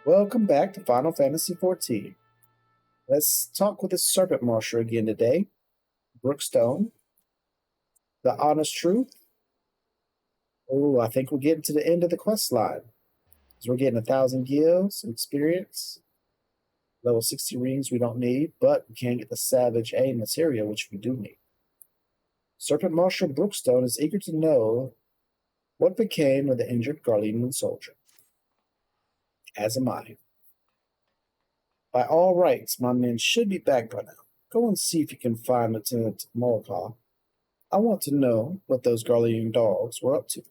Welcome back to Final Fantasy XIV. Let's talk with the Serpent Marsher again today. Brookstone. The Honest Truth. Oh, I think we're getting to the end of the quest line. So we're getting 1,000 gills, experience. Level 60 rings we don't need, but we can get the Savage A material, which we do need. Serpent Marsher Brookstone is eager to know what became of the injured Garlean soldier. As am I. By all rights, my men should be back by now. Go and see if you can find Lieutenant Morcar. I want to know what those Garlean dogs were up to.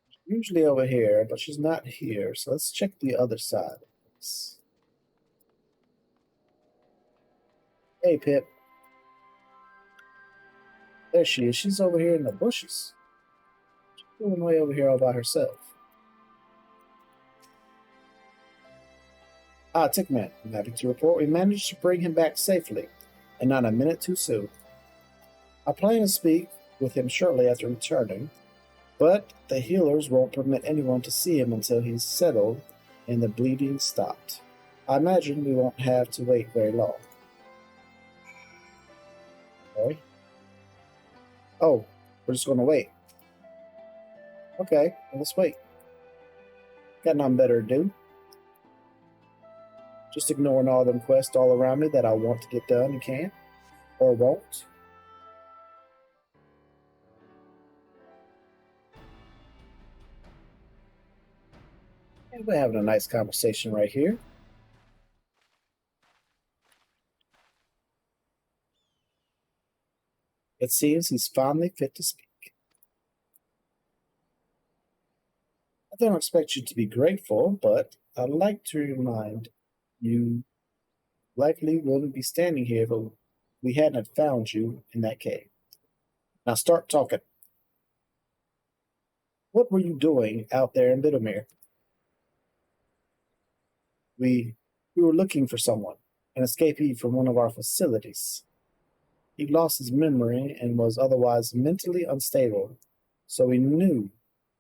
She's usually over here, but she's not here, so let's check the other side. Hey, Pip. There she is. She's over here in the bushes. She's going way over here all by herself. Tickman, I'm happy to report we managed to bring him back safely, and not a minute too soon. I plan to speak with him shortly after returning, but the healers won't permit anyone to see him until he's settled and the bleeding stopped. I imagine we won't have to wait very long. Okay. Oh, we're just going to wait. Okay, well, let's wait. Got nothing better to do. Just ignoring all them quests all around me that I want to get done and can't, or won't. And we're having a nice conversation right here. It seems he's finally fit to speak. I don't expect you to be grateful, but I'd like to remind you likely wouldn't be standing here if we hadn't found you in that cave. Now start talking. What were you doing out there in Bittermere? We were looking for someone, an escapee from one of our facilities. He lost his memory and was otherwise mentally unstable, so we knew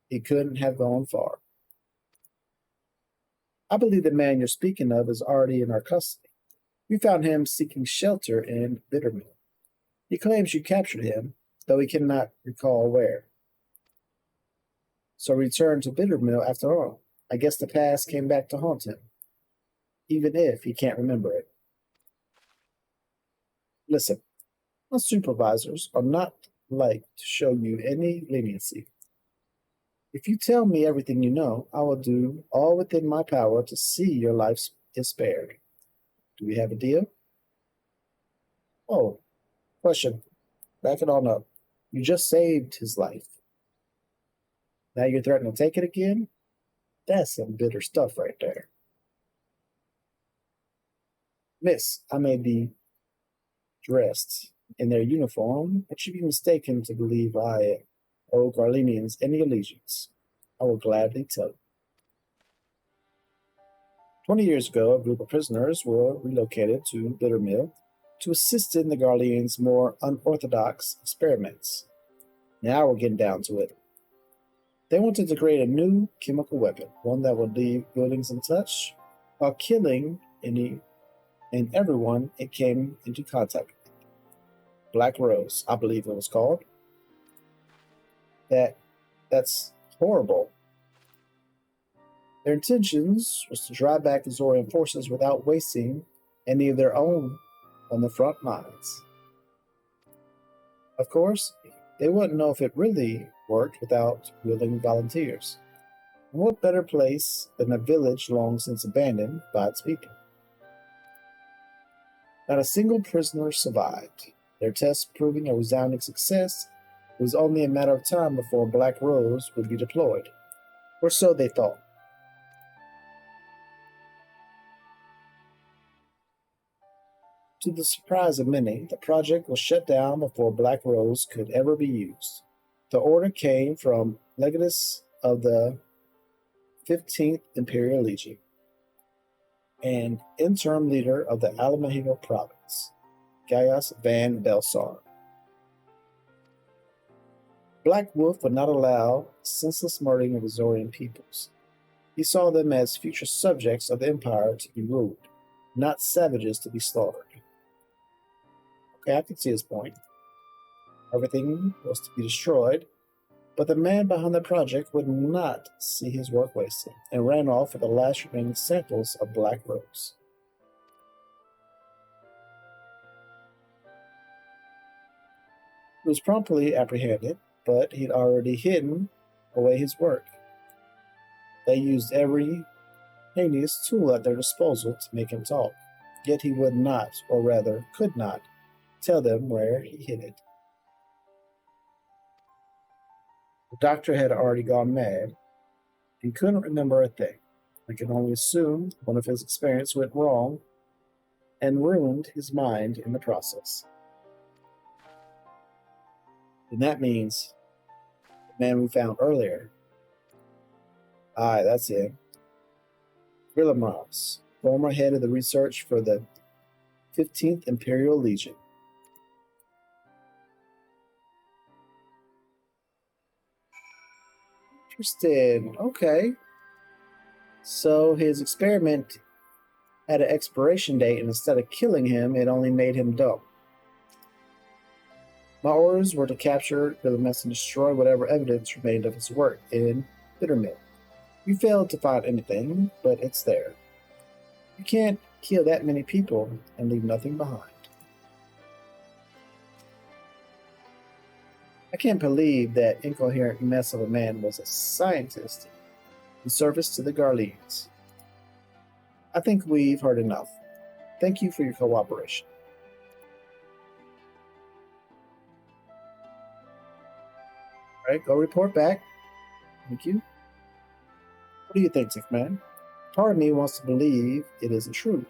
he couldn't have gone far. I believe the man you're speaking of is already in our custody. We found him seeking shelter in Bittermill. He claims you captured him, though he cannot recall where. So returned to Bittermill after all. I guess the past came back to haunt him, even if he can't remember it. Listen, my supervisors are not like to show you any leniency. If you tell me everything you know, I will do all within my power to see your life is spared. Do we have a deal? Oh, question. Back it on up. You just saved his life. Now you're threatening to take it again? That's some bitter stuff right there. Miss, I may be dressed in their uniform, but you'd be mistaken to believe I owe Garleanians any allegiance. I will gladly tell you. 20 years ago, a group of prisoners were relocated to Bittermill to assist in the Garleans' more unorthodox experiments. Now we're getting down to it. They wanted to create a new chemical weapon, one that would leave buildings untouched, while killing any and everyone it came into contact with. Black Rose, I believe it was called. That's horrible. Their intentions was to drive back the Eorzea forces without wasting any of their own on the front lines. Of course, they wouldn't know if it really worked without willing volunteers. And what better place than a village long since abandoned by its people? Not a single prisoner survived. Their tests proving a resounding success, it was only a matter of time before Black Rose would be deployed. Or so they thought. To the surprise of many, the project was shut down before Black Rose could ever be used. The order came from Legatus of the 15th Imperial Legion and interim leader of the Alamahigo province, Gaius van Belsar. Black Wolf would not allow senseless murdering of Eorzea peoples. He saw them as future subjects of the Empire to be ruled, not savages to be slaughtered. Okay, I can see his point. Everything was to be destroyed, but the man behind the project would not see his work wasted, and ran off with the last remaining samples of black rose. He was promptly apprehended, but he'd already hidden away his work. They used every heinous tool at their disposal to make him talk, yet he would not, or rather could not, tell them where he hid it. The doctor had already gone mad. He couldn't remember a thing. I can only assume one of his experiments went wrong and ruined his mind in the process. And that means the man we found earlier. Aye, that's it. Garlean, former head of the research for the 15th Imperial Legion. Interesting. Okay. So his experiment had an expiration date, and instead of killing him, it only made him dumb. My orders were to capture Garlean and destroy whatever evidence remained of his work in Bittermill. We failed to find anything, but it's there. You can't kill that many people and leave nothing behind. I can't believe that incoherent mess of a man was a scientist in service to the Garleans. I think we've heard enough. Thank you for your cooperation. All right, go report back. Thank you. What do you think, sick man? Part of me wants to believe it isn't true,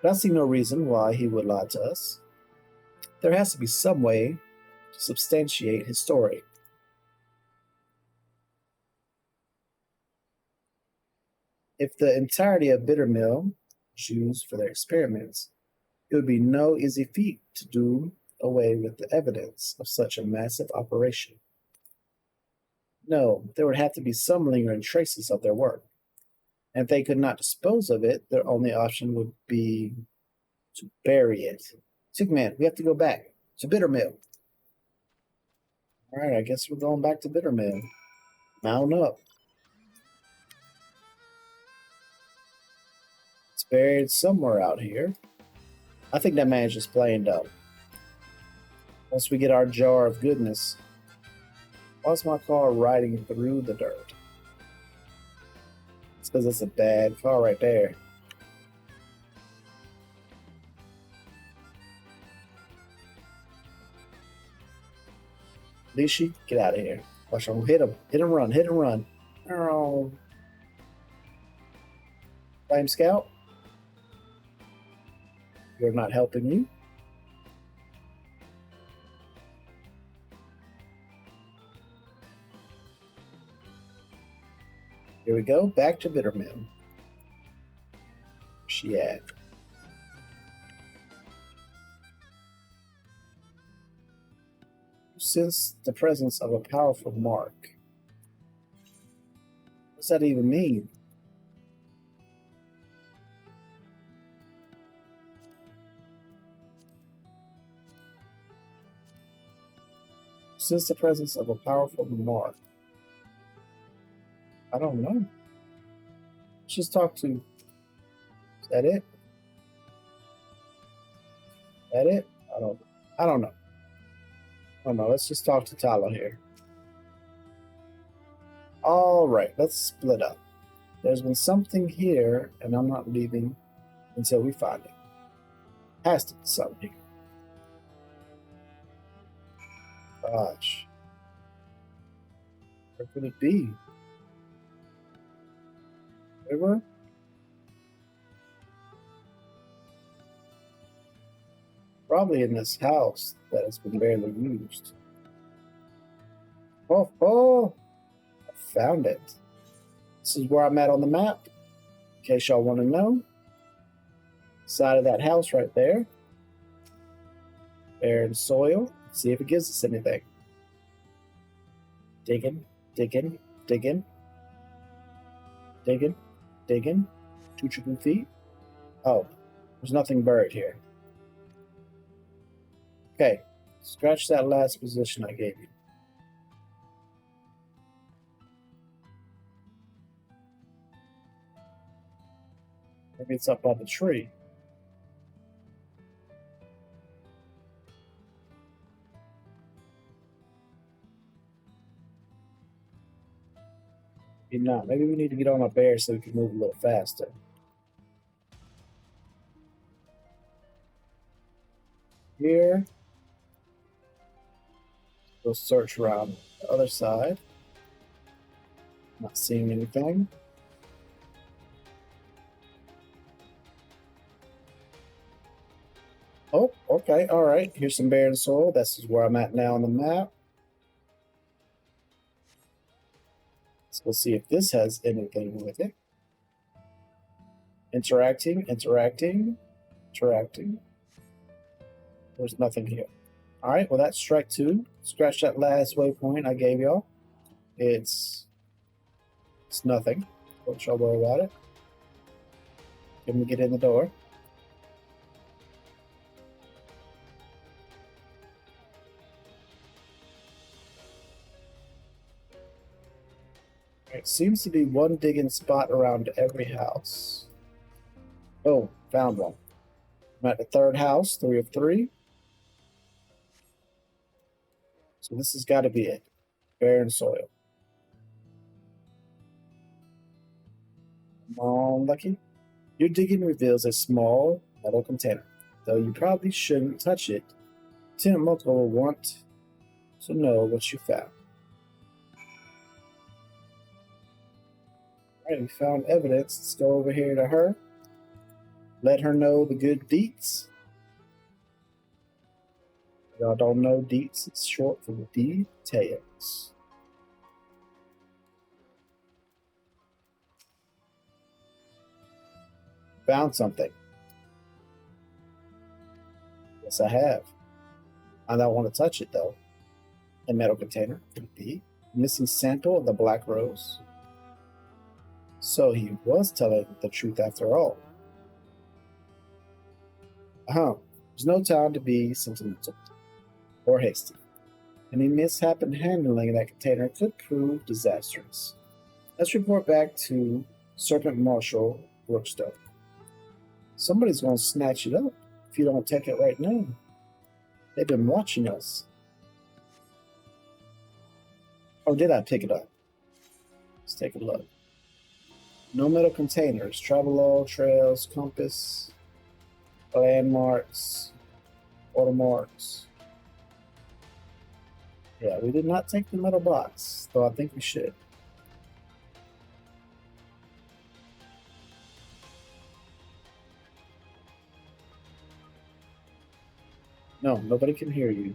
but I see no reason why he would lie to us. There has to be some way to substantiate his story. If the entirety of Bittermill was used for their experiments, it would be no easy feat to do away with the evidence of such a massive operation. No, there would have to be some lingering traces of their work. And if they could not dispose of it, their only option would be to bury it. Sick man, we have to go back to Bittermill. Alright, I guess we're going back to Bittermill. Mount up. It's buried somewhere out here. I think that man's just playing dumb. Once we get our jar of goodness, why's my car riding through the dirt? It's because it's a bad car right there. Lishi, get out of here. Watch him. Hit him. Hit and run. Hit and run. Oh. Flame Scout. You're not helping me. Here we go. Back to Bittermill. Where's she at? Sense the presence of a powerful mark. What's that even mean? Sense the presence of a powerful mark. I don't know. Let's just talk to. Is that it? Is that it? I don't know. I don't know. Let's just talk to Tala here. All right, let's split up. There's been something here, and I'm not leaving until we find it. Has to be something. Gosh. Where could it be? River? Probably in this house that has been barely used. Oh! I found it. This is where I'm at on the map. In case y'all want to know. Side of that house right there. Barren soil. See if it gives us anything. Digging, digging, digging, digging, digging. 2 triple feet. Oh, there's nothing buried here. Okay, scratch that last position I gave you. Maybe it's up by the tree. Maybe not. Maybe we need to get on a bear so we can move a little faster. Here. We'll search around the other side. Not seeing anything. Oh, okay, all right. Here's some barren soil. This is where I'm at now on the map. So we'll see if this has anything with it. Interacting, interacting, interacting. There's nothing here. All right, well, that's strike 2. Scratch that last waypoint I gave y'all. It's nothing. Don't y'all worry about it. Can we get in the door? It seems to be one digging spot around every house. Oh, found one. I'm at the 3rd house, 3 of 3. So this has got to be it. Barren soil. Come on, Lucky. Your digging reveals a small metal container. Though you probably shouldn't touch it, Lieutenant Moko will want to know what you found. Alright, we found evidence. Let's go over here to her. Let her know the good deets. Y'all don't know deets, it's short for details. Found something. Yes, I have. I don't want to touch it though. A metal container could be. Missing sample of the black rose. So he was telling the truth after all. There's no time to be sentimental or hasty. Any mishap in handling that container could prove disastrous. Let's report back to Serpent Marshal Brookstone. Somebody's going to snatch it up if you don't take it right now. They've been watching us. Or did I pick it up? Let's take a look. No metal containers, travel trails, compass, landmarks, watermarks. Yeah, we did not take the metal box, though I think we should. No, nobody can hear you.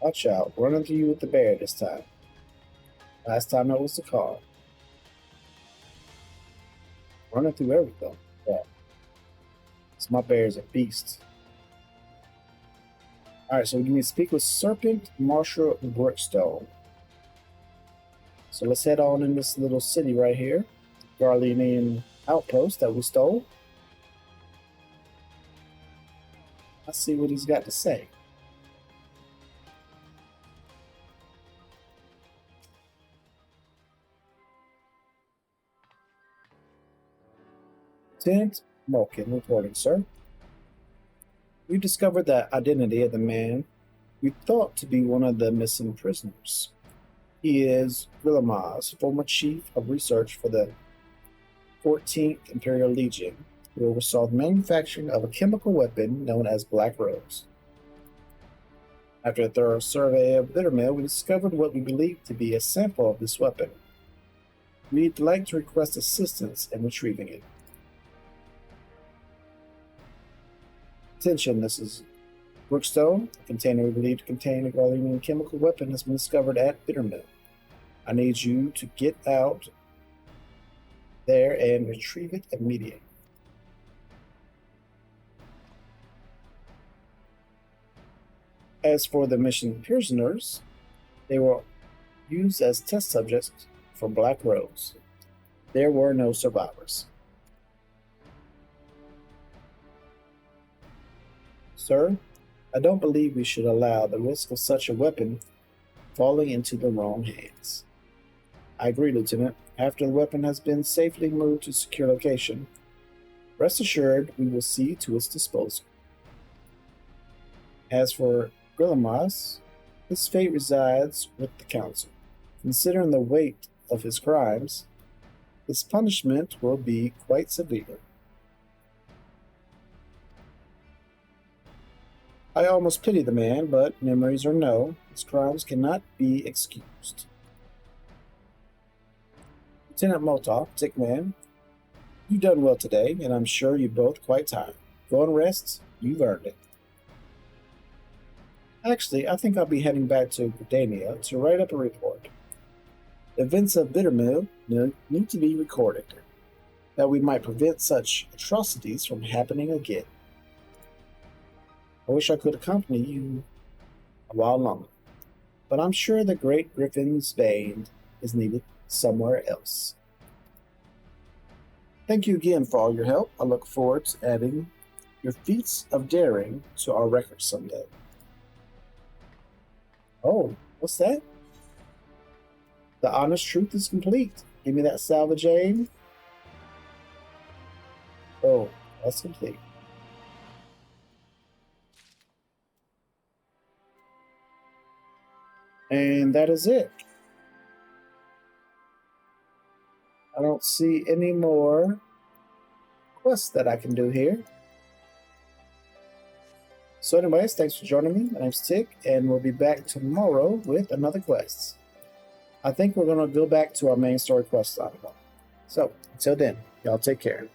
Watch out, running through you with the bear this time. Last time it was the car. Running through everything. Yeah. So my bear is a beast. Alright, so we can speak with Serpent Marshal Brookstone. So let's head on in this little city right here. Garlean outpost that we stole. Let's see what he's got to say. Lieutenant Malkin reporting, sir. We discovered the identity of the man we thought to be one of the missing prisoners. He is Willamaz, former chief of research for the 14th Imperial Legion, who oversaw the manufacturing of a chemical weapon known as Black Rose. After a thorough survey of Bittermill, we discovered what we believed to be a sample of this weapon. We'd like to request assistance in retrieving it. Attention, this is Brookstone. A container we believe to contain a Garlean chemical weapon has been discovered at Bittermill. I need you to get out there and retrieve it immediately. As for the mission prisoners, they were used as test subjects for Black Rose. There were no survivors. Sir, I don't believe we should allow the risk of such a weapon falling into the wrong hands. I agree, Lieutenant. After the weapon has been safely moved to a secure location, rest assured we will see to its disposal. As for Garlean, his fate resides with the Council. Considering the weight of his crimes, his punishment will be quite severe. I almost pity the man, but memories or no, his crimes cannot be excused. Lieutenant Molotov, Tickman, you've done well today, and I'm sure you're both quite tired. Go and rest. You've earned it. Actually, I think I'll be heading back to Gridania to write up a report. The events of Bittermill need to be recorded, that we might prevent such atrocities from happening again. I wish I could accompany you a while longer, but I'm sure the great Griffin's bane is needed somewhere else. Thank you again for all your help. I look forward to adding your feats of daring to our record someday. Oh, what's that? The honest truth is complete. Give me that salvage aim. Oh, that's complete. And that is it. I don't see any more quests that I can do here. So anyways, thanks for joining me. My name's Tick, and we'll be back tomorrow with another quest. I think we're going to go back to our main story quest line. So, until then, y'all take care.